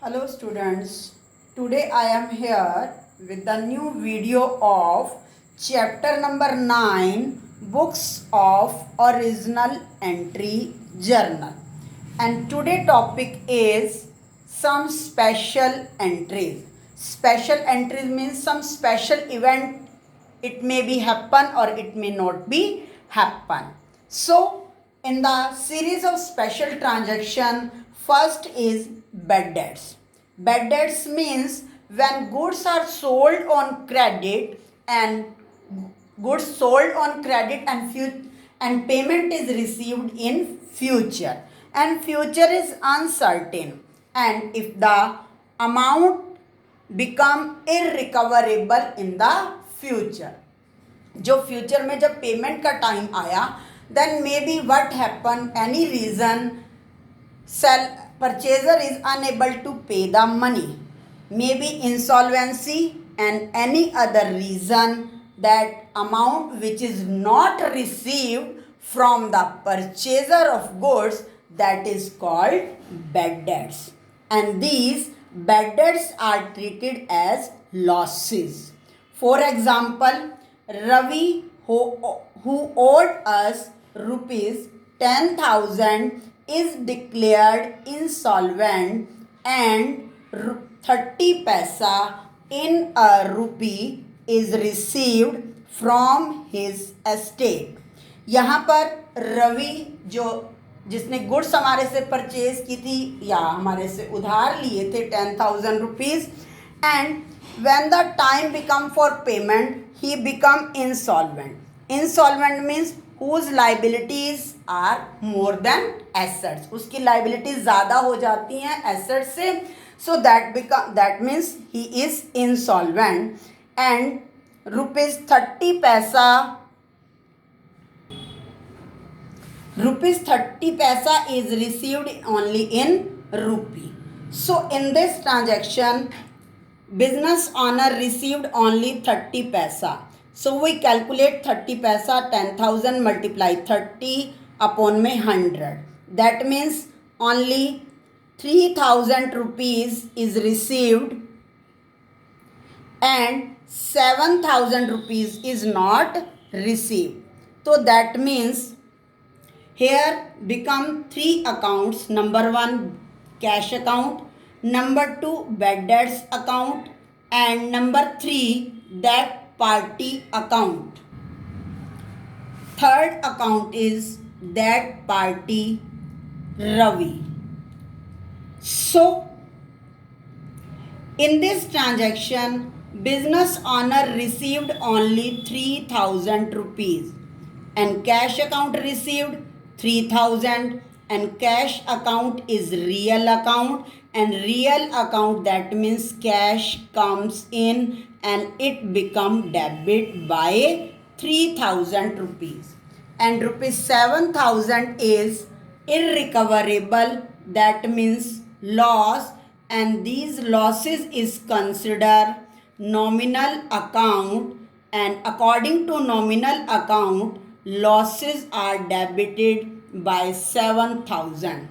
Hello students, today I am here with the new video of chapter number 9 Books of Original Entry Journal, and today topic is some special entries. Special entries means some special event, it may be happen or it may not be happen. So in the series of special transaction, first is bad debts. Bad debts means when goods are sold on credit and and payment is received in future, and future is uncertain, and if the amount become irrecoverable in the future, जो future में जब payment का time आया, then maybe what happen, any reason sale purchaser is unable to pay the money, maybe insolvency and any other reason, that amount which is not received from the purchaser of goods, that is called bad debts, and these bad debts are treated as losses. For example, Ravi, who owed us rupees 10,000, is declared insolvent, and 30 paisa in a rupee is received from his estate. यहाँ पर रवि जिसने goods हमारे से purchase की थी या हमारे से उधार लिए थे 10,000 rupees, and when the time become for payment he become insolvent. Insolvent means whose liabilities are more than assets, उसकी liabilities ज़्यादा हो जाती हैं assets से, so that means he is insolvent, and rupees 30 paisa is received only in rupee. So in this transaction, business owner received only 30 paisa. So we calculate 30 paisa, 10,000 multiply 30 upon में 100. That means only 3,000 rupees is received and 7,000 rupees is not received. So that means here become three accounts. Number 1 cash account, number 2 bad debts account, and number 3 that party account. Third account is that party Ravi. So in this transaction, business owner received only 3,000 rupees and cash account received 3,000, and cash account is real account, and real account, that means cash comes in and it become debit by 3,000 rupees, and rupees 7,000 is irrecoverable, that means loss, and these losses is considered nominal account, and according to nominal account losses are debited by 7,000,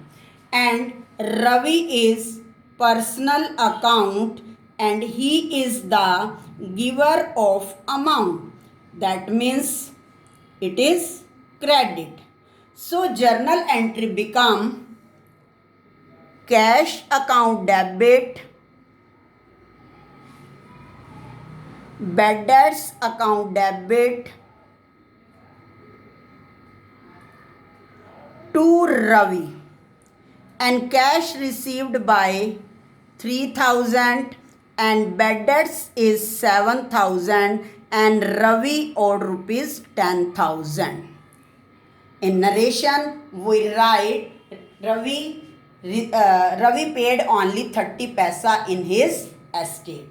and Ravi is personal account and he is the giver of amount, that means it is credit. So journal entry become cash account debit, bad debts account debit to Ravi, and cash received by 3,000 and bad debts is 7,000, and Ravi owed rupees 10,000. In narration we write Ravi paid only 30 paisa in his estate.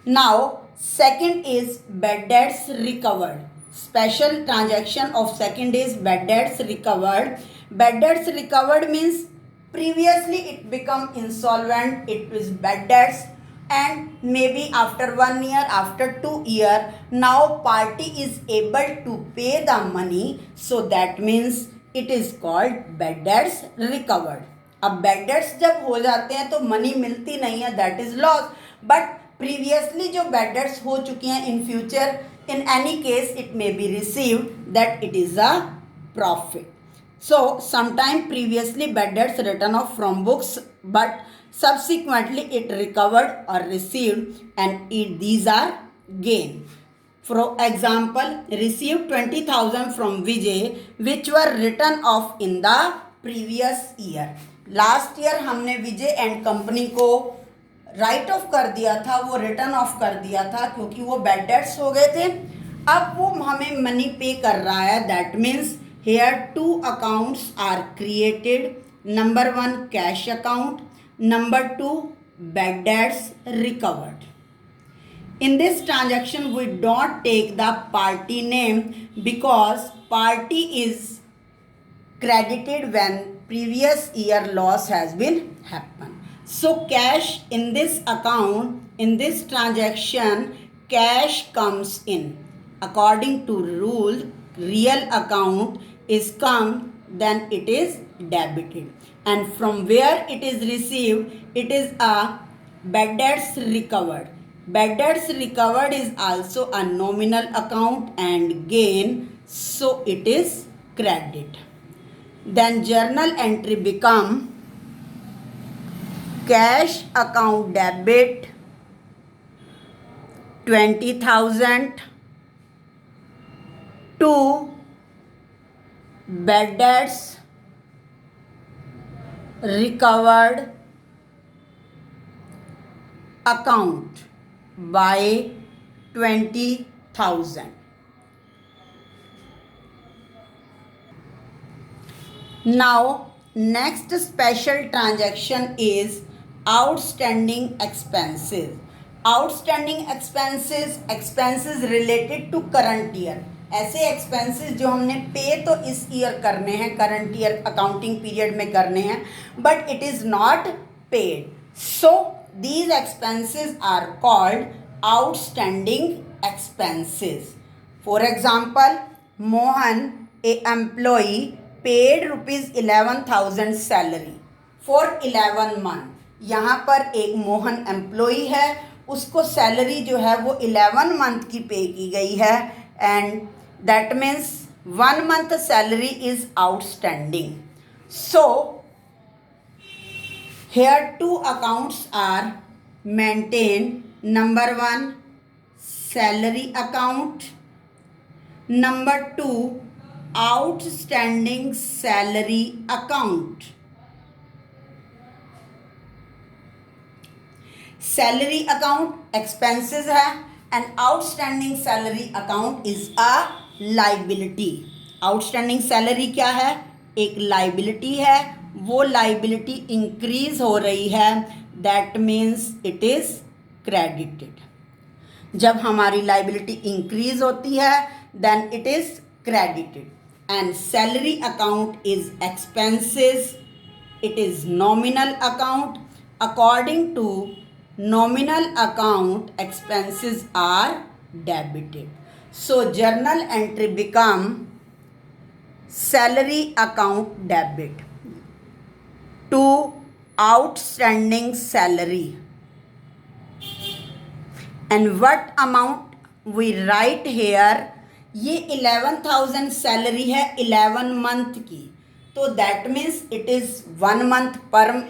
Now second is bad debts recovered. Special transaction of second is bad debts recovered. Bad debts recovered means previously it become insolvent, it is bad debts, and maybe after 1 year, after 2 year, now party is able to pay the money, so that means it is called bad debts recovered. अब bad debts जब हो जाते हैं तो money मिलती नहीं है, that is loss. But previously जो बैड डेट्स हो चुकी हैं, in future in any case it may be received, that it is a profit. So sometime previously bad debts written off from books, but subsequently it recovered or received, and these are gain. For example, received 20,000 from Vijay which were written off in the previous year. Last year हमने विजय and company को right of कर दिया था, वो return of कर दिया था क्योंकि वो बैड डेट्स हो गए थे. अब वो हमें मनी पे कर रहा है. That means here 2 accounts are created. Number 1 cash account, number 2 bad debts recovered. In this transaction we don't take the party name because party is credited when previous year loss has been happened. So cash in this account, in this transaction, cash comes in. According to rule, real account is come, then it is debited. And from where it is received, it is a bad debts recovered. Bad debts recovered is also a nominal account and gain, so it is credit. Then journal entry become cash account debit 20,000 to bad debts recovered account by 20,000. Now next special transaction is outstanding expenses. Outstanding expenses, expenses related to current year. ऐसे expenses जो हमने पे तो इस year करने हैं, current year accounting period में करने हैं, but it is not paid. So these expenses are called outstanding expenses. For example, Mohan, a employee, paid ₹11,000 salary for 11 month. यहाँ पर एक मोहन एम्प्लॉई है, उसको सैलरी जो है वो 11 मंथ की पे की गई है, and that means 1 month salary is outstanding. So here 2 accounts are maintained. Number 1 salary account, number 2 outstanding salary account. Salary account expenses है and outstanding salary account is a liability. Outstanding salary क्या है? एक liability है. वो liability increase हो रही है, that means it is credited. जब हमारी लाइबिलिटी इंक्रीज होती है then it is credited. And salary account is expenses, it is nominal account. According to nominal account, expenses are debited. So journal entry become salary account debit to outstanding salary. And what amount we write here? ये 11,000 salary है 11 month की, तो that means it is 1 month पर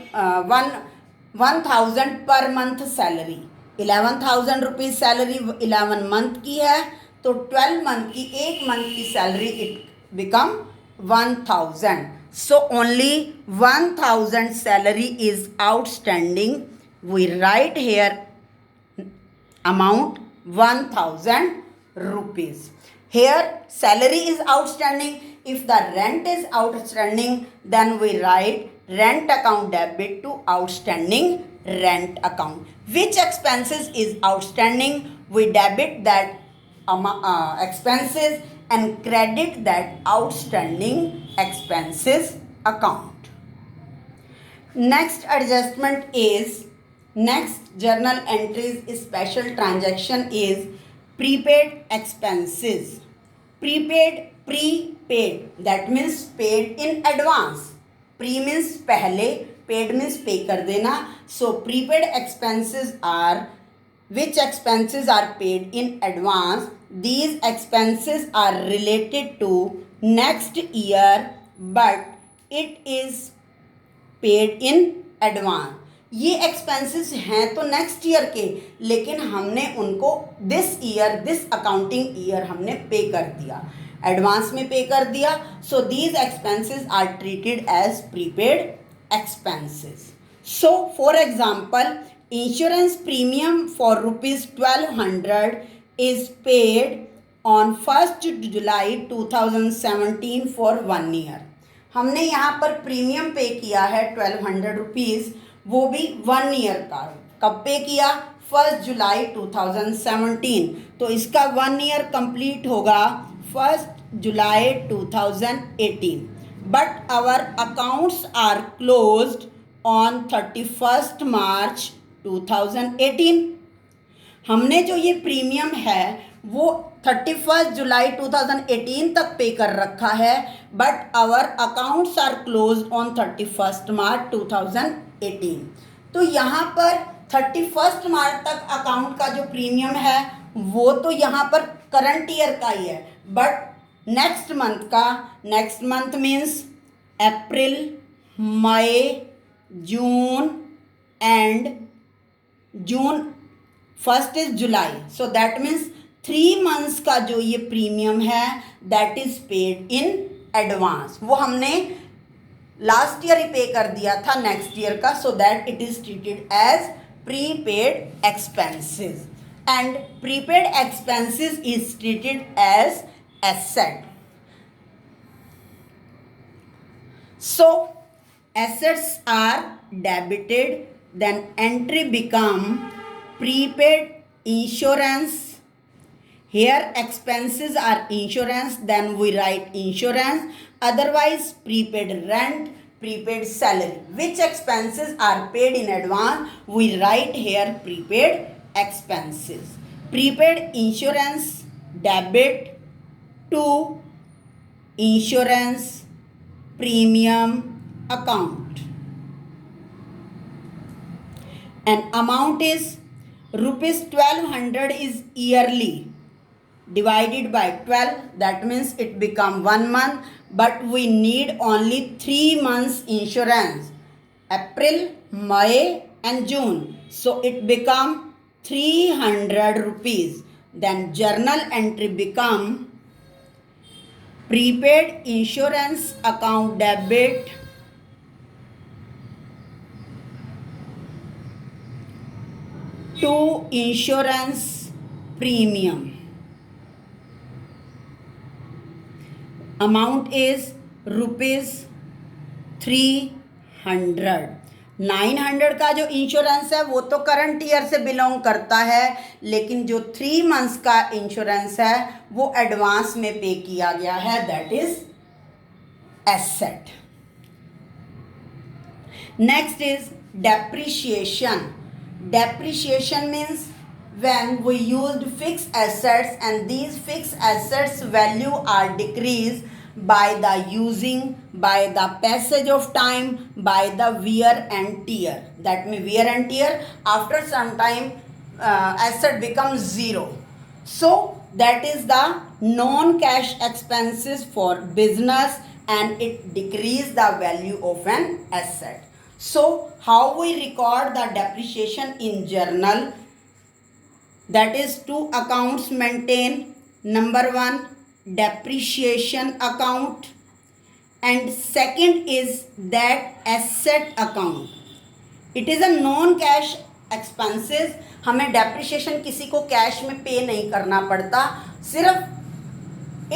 1,000 पर month salary. 11,000 rupees salary 11 month की है, तो 12 month की, 1 मंथ की salary it become 1,000. So only 1,000 salary is outstanding. We write here amount 1,000 rupees. Here salary is outstanding. If the rent is outstanding, then we write rent account debit to outstanding rent account. Which expenses is outstanding? We debit that expenses and credit that outstanding expenses account. Next adjustment is, next journal entries special transaction is prepaid expenses. Prepaid, that means paid in advance. Pre means पहले, paid means pay कर देना. So prepaid expenses are which expenses are paid in advance. These expenses are related to next year but it is paid in advance. ये expenses हैं तो next year के, लेकिन हमने उनको this year, this accounting year हमने pay कर दिया, एडवांस में पे कर दिया. So these expenses are treated as prepaid expenses. So for example, insurance premium for rupees 1200 is paid on 1st July 2017 for 1 year. हमने यहाँ पर प्रीमियम पे किया है 1200 रुपीज़, वो भी 1 ईयर का. कब पे किया? 1 जुलाई 2017. तो इसका 1 ईयर कंप्लीट होगा 1 जुलाई 2018. But our accounts are closed on 31 March 2018. हमने जो ये प्रीमियम है वो 31 जुलाई 2018 तक पे कर रखा है, but our accounts are close on 31 March 2018. तो यहाँ पर 31 मार्च तक अकाउंट का जो प्रीमियम है वो तो यहाँ पर करंट ईयर का ही है, बट नेक्स्ट मंथ का, next month means April, May, June and June, first is July. So that means 3 months का जो ये प्रीमियम है that is paid in advance. वो हमने लास्ट ईयर ही पे कर दिया था नेक्स्ट ईयर का. So that it is treated as prepaid expenses and prepaid expenses is treated as asset. So assets are debited, then entry become prepaid insurance. Here expenses are insurance, then we write insurance, otherwise prepaid rent, prepaid salary. Which expenses are paid in advance? We write here prepaid expenses. Prepaid insurance debit to insurance premium account, and amount is rupees 1200 is yearly divided by 12, that means it become 1 month, but we need only 3 months insurance, April, May and June. So it become 300 rupees. Then journal entry become prepaid insurance account debit to insurance premium. Amount is rupees 300. 900 का जो insurance है वो तो current year से belong करता है, लेकिन जो 3 मंथ्स का इंश्योरेंस है वो एडवांस में पे किया गया है, that is asset. Next is depreciation. Depreciation means when we used fixed assets and these fixed assets value are decreased by the using, by the passage of time, by the wear and tear. That means wear and tear, after some time asset becomes zero. So that is the non-cash expenses for business and it decrease the value of an asset. So how we record the depreciation in journal? That is 2 accounts maintain. Number 1 depreciation account and second is that asset account. It is a non-cash expenses. हमें depreciation किसी को cash में पे नहीं करना पड़ता, सिर्फ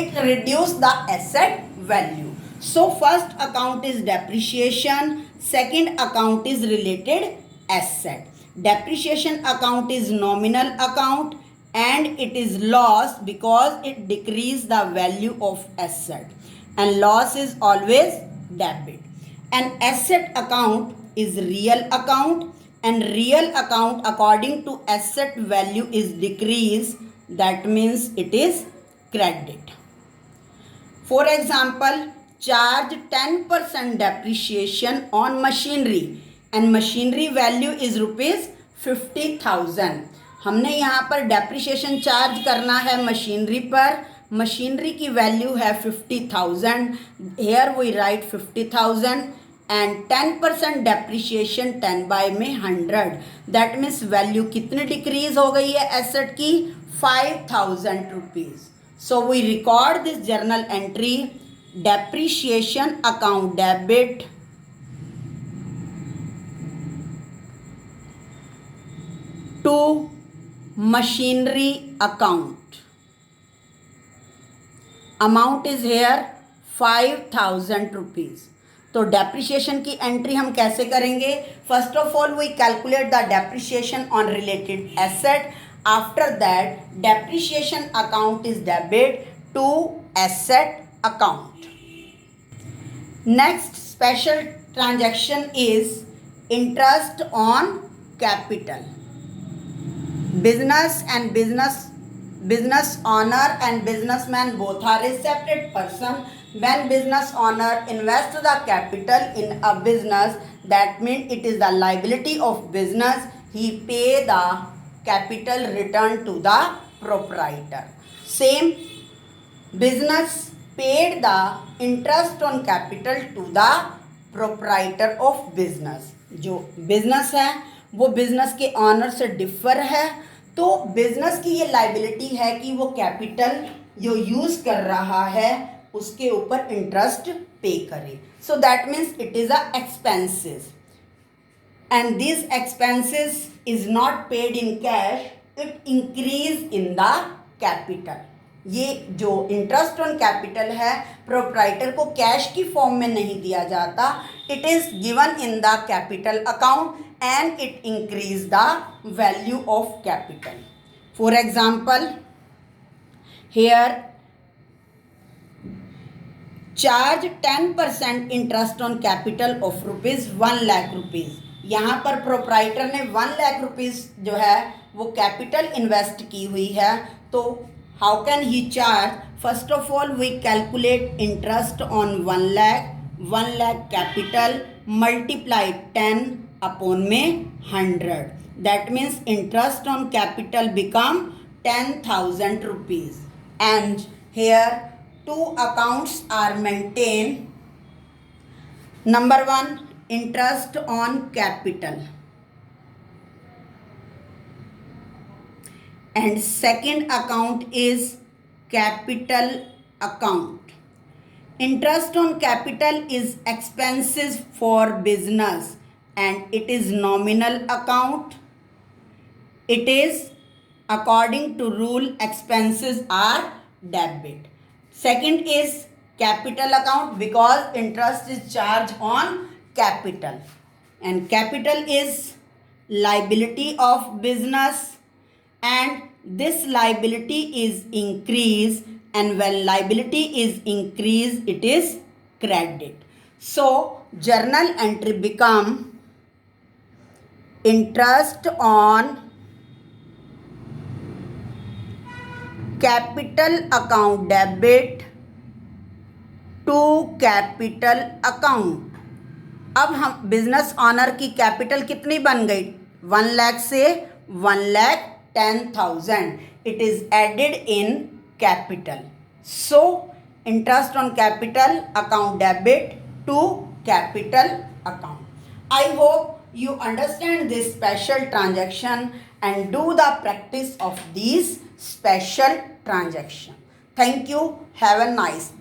it reduce the asset value. So first account is depreciation, second account is related asset. Depreciation account is nominal account and it is loss because it decrease the value of asset, and loss is always debit. And asset account is real account, and real account according to asset value is decrease, that means it is credit. For example, charge 10% depreciation on machinery and machinery value is rupees 50,000. हमने यहाँ पर depreciation charge करना है machinery पर. Machinery की value है 50,000. Here we write 50,000 and 10% depreciation 10 by में 100. That means value कितनी डिक्रीज हो गई है एसेट की? 5,000 rupees. So we record this journal entry. Depreciation account debit to machinery account. Amount is here 5,000 rupees. तो डेप्रिसिएशन की एंट्री हम कैसे करेंगे? First of all we calculate the depreciation on related asset. After that depreciation account is debit to asset account. Next special transaction is interest on capital. Business owner and businessman both are a separate person. When business owner invests the capital in a business, that means it is the liability of business. He pay the capital return to the proprietor. Same business paid the interest on capital to the proprietor of business. जो business है वो business के honour से differ है. तो business की ये liability है कि वो कैपिटल जो यूज कर रहा है उसके ऊपर इंटरेस्ट पे करे. सो that means it is a expenses and this expenses is not paid in cash. It increase in the capital. ये जो इंटरेस्ट ऑन कैपिटल है प्रोप्राइटर को कैश की फॉर्म में नहीं दिया जाता. It is given in the capital account and it increase the value of capital. For example hair charge 10% interest on capital of rupees 1 lakh rupees. यहाँ पर प्रोप्राइटर ने 1 लाख रुपीज जो है वो कैपिटल इन्वेस्ट की हुई है. तो how can he charge? First of all we calculate interest on 1 lakh. 1 lakh capital multiply 10 upon में 100. That means interest on capital become 10,000 rupees. And here two accounts are maintained. Number 1 interest on capital. And second account is capital account. Interest on capital is expenses for business and it is nominal account. It is according to rule expenses are debit. Second is capital account because interest is charged on capital and capital is liability of business and this liability is increased and when liability is increased it is credit. So journal entry become interest on capital account debit to capital account. अब हम business honour की capital कितनी बन गई? 1 लाख से 1,10,000. It is added in capital. So interest on capital account debit to capital account. I hope you understand this special transaction and do the practice of these special transaction. Thank you. Have a nice day.